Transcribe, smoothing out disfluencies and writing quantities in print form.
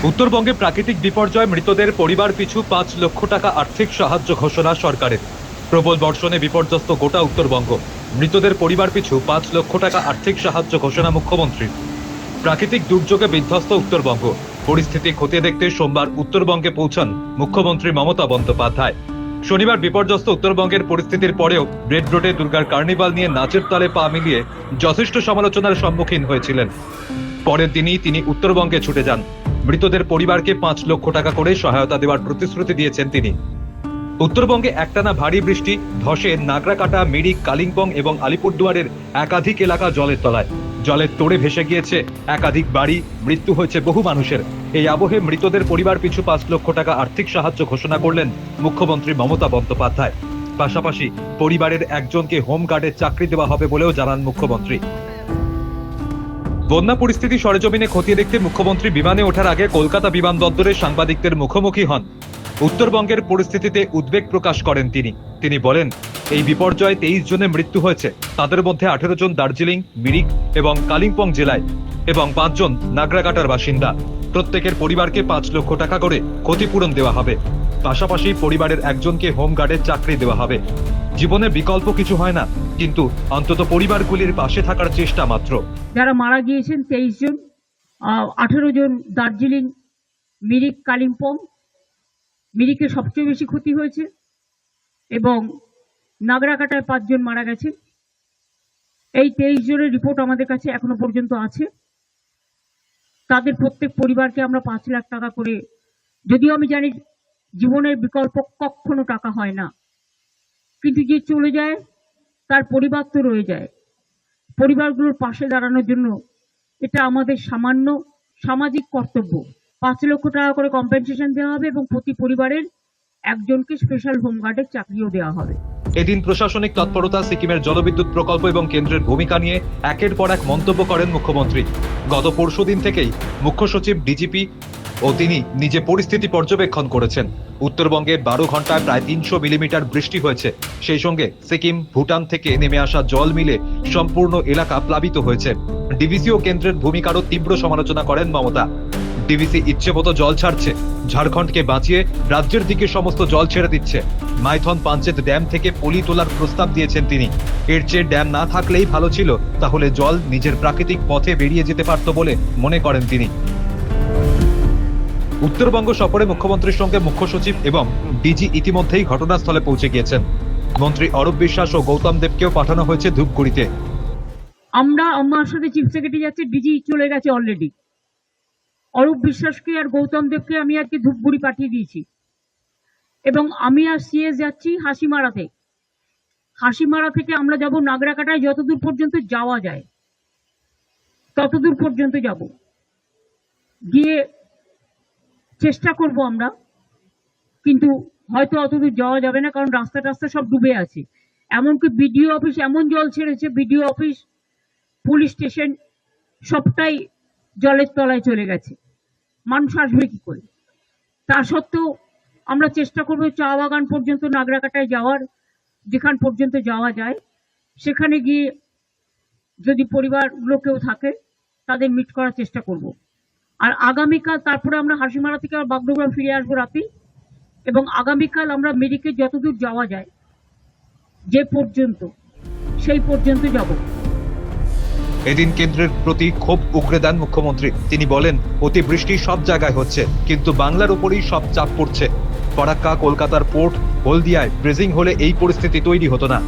উত্তরবঙ্গে প্রাকৃতিক বিপর্যয় মৃতদের পরিবার পিছু ৫ লক্ষ টাকা আর্থিক সাহায্য ঘোষণা সরকারের। প্রবল বর্ষণে বিপর্যস্ত গোটা উত্তরবঙ্গ। মৃতদের পরিবার পিছু ৫ লক্ষ টাকা আর্থিক সাহায্য ঘোষণা মুখ্যমন্ত্রীর। প্রাকৃতিক দুর্যোগে বিধ্বস্ত উত্তরবঙ্গ। পরিস্থিতি খতিয়ে দেখতে সোমবার উত্তরবঙ্গে পৌঁছান মুখ্যমন্ত্রী মমতা বন্দ্যোপাধ্যায়। শনিবার বিপর্যস্ত উত্তরবঙ্গের পরিস্থিতির পরেও রেড রোডে দুর্গার কার্নিভাল নিয়ে নাচের তালে পা মিলিয়ে যথেষ্ট সমালোচনার সম্মুখীন হয়েছিলেন। পরের দিনই তিনি উত্তরবঙ্গে ছুটে যান। মৃতদের পরিবারকে ৫ লক্ষ টাকা করে সহায়তা দেওয়ার প্রতিশ্রুতি দিয়েছেন তিনি। উত্তরবঙ্গে একটানা ভারী বৃষ্টি ধসে নাগরাকাটা, মিরিক, কালিম্পং এবং আলিপুরদুয়ারের একাধিক এলাকা জলের তলায়। জলের তোড়ে ভেসে গিয়েছে একাধিক বাড়ি, মৃত্যু হয়েছে বহু মানুষের। এই আবহে মৃতদের পরিবার পিছু ৫ লক্ষ টাকা আর্থিক সাহায্য ঘোষণা করলেন মুখ্যমন্ত্রী মমতা বন্দ্যোপাধ্যায়। পাশাপাশি পরিবারের একজনকে হোমগার্ডের চাকরি দেওয়া হবে বলেও জানান মুখ্যমন্ত্রী। বন্যা পরিস্থিতি সরেজমিনে খতিয়ে দেখতে মুখ্যমন্ত্রী বিমানে ওঠার আগে কলকাতা বিমানবন্দরে সাংবাদিকদের মুখোমুখি হন। উত্তরবঙ্গের পরিস্থিতিতে উদ্বেগ প্রকাশ করেন তিনি বলেন, এই বিপর্যয়ে 23 জনের মৃত্যু হয়েছে। তাদের মধ্যে 18 জন দার্জিলিং, মিরিক এবং কালিম্পং জেলায় এবং 5 জন নাগরাকাটার বাসিন্দা। প্রত্যেকের পরিবারকে 5 লক্ষ টাকা করে ক্ষতিপূরণ দেওয়া হবে। পাশাপাশি পরিবারের একজনকে হোমগার্ডের চাকরি দেওয়া হবে। জীবনে বিকল্প কিছু হয় না, কিন্তু অন্তত পরিবারগুলির পাশে থাকার চেষ্টা মাত্র। যারা মারা গিয়েছেন 23 জন, 18 জন দার্জিলিং, মিরিক, কালিম্পং। মিরিকে সবচেয়ে বেশি ক্ষতি হয়েছে এবং নাগরাকাটায় 5 জন মারা গেছে। এই 23 জনের রিপোর্ট আমাদের কাছে এখনো পর্যন্ত আছে। তাদের প্রত্যেক পরিবারকে আমরা 5 লাখ টাকা করে, যদিও আমি জানি জীবনের বিকল্প কখনো টাকা হয় না, কিন্তু যে চলে যায় তার পরিবার তো রয়ে যায়। পরিবারগুলোর পাশে দাঁড়ানোর জন্য এটা আমাদের সামান্য সামাজিক কর্তব্য। 5 লক্ষ টাকা করে কম্পেনসেশন দেওয়া হবে এবং প্রতি পরিবারের একজনকে স্পেশাল হোমগার্ডের চাকরিও দেওয়া হবে। এদিন প্রশাসনিক তৎপরতা, সিকিমের জলবিদ্যুৎ প্রকল্প এবং কেন্দ্রের ভূমিকা নিয়ে একের পর এক মন্তব্য করেন মুখ্যমন্ত্রী। গত পরশুদিন থেকেই মুখ্য সচিব, ডিজিপি ও তিনি নিজে পরিস্থিতি পর্যবেক্ষণ করেছেন। উত্তরবঙ্গে 12 ঘন্টায় প্রায় 300 মিলিমিটার বৃষ্টি হয়েছে। সেই সঙ্গে সিকিম, ভুটান থেকে নেমে আসা জল মিলে সম্পূর্ণ এলাকা প্লাবিত হয়েছে। ডিভিসি ও কেন্দ্রের ভূমিকারও তীব্র সমালোচনা করেন মমতা। ডিভিসি ইচ্ছেমতো জল ছাড়ছে, ঝাড়খণ্ডকে বাঁচিয়ে রাজ্যের দিকে সমস্ত জল ছেড়ে দিচ্ছে। মাইথন পাঞ্চেত ড্যাম থেকে পলি তোলার প্রস্তাব দিয়েছেন তিনি। এর চেয়ে ড্যাম না থাকলেই ভালো ছিল, তাহলে জল নিজের প্রাকৃতিক পথে বেরিয়ে যেতে পারত বলে মনে করেন তিনি। উত্তরবঙ্গ সফরে মুখ্যমন্ত্রীর সঙ্গে মুখ্য সচিব এবং ডিজি ইতিমধ্যেই ঘটনাস্থলে পৌঁছে গিয়েছেন। মন্ত্রী অরূপ বিশ্বাস ও গৌতম দেবকেও পাঠানো হয়েছে ধূপগুড়িতে। আমার সাথে চিফ সেক্রেটারি যাচ্ছে, ডিজি চলে গেছে অলরেডি। অরূপ বিশ্বাসকে আর গৌতম দেবকে আমি আজকে ধূপগুড়ি পাঠিয়ে দিয়েছি এবং আমি আর সিএস যাচ্ছি হাসিমারাতে। হাসিমারা থেকে আমরা যাব নাগরাকাটায়, যতদূর পর্যন্ত যাওয়া যায় ততদূর পর্যন্ত যাব, গিয়ে চেষ্টা করব আমরা, কিন্তু হয়তো অতদূর যাওয়া যাবে না, কারণ রাস্তা টাস্তা সব ডুবে আছে। এমনকি বিডিও অফিস এমন জল ছেড়েছে, বিডিও অফিস, পুলিশ স্টেশন সবটাই জলের তলায় চলে গেছে। মানুষ আসবে কি করে? তা সত্ত্বেও আমরা চেষ্টা করবো চা বাগান পর্যন্ত নাগরাকাটায় যাওয়ার, যেখান পর্যন্ত যাওয়া যায় সেখানে গিয়ে যদি পরিবারগুলো কেউ থাকে তাদের মিট করার চেষ্টা করব। আর আগামীকাল তারপরে আমরা হাসিমারা থেকে বাগডোগরা ফিরে আসবো রাতে, এবং আগামীকাল আমরা মিরিকে যতদূর যাওয়া যায়, যে পর্যন্ত, সেই পর্যন্ত যাব। এদিন কেন্দ্রের প্রতি ক্ষোভ উগরে দেন মুখ্যমন্ত্রী। তিনি বলেন, অতিবৃষ্টি সব জায়গায় হচ্ছে, কিন্তু বাংলার উপরেই সব চাপ পড়ছে। ফরাক্কা, কলকাতার পোর্ট, হলদিয়ায় ব্রেজিং হলে এই পরিস্থিতি তৈরি হতো না।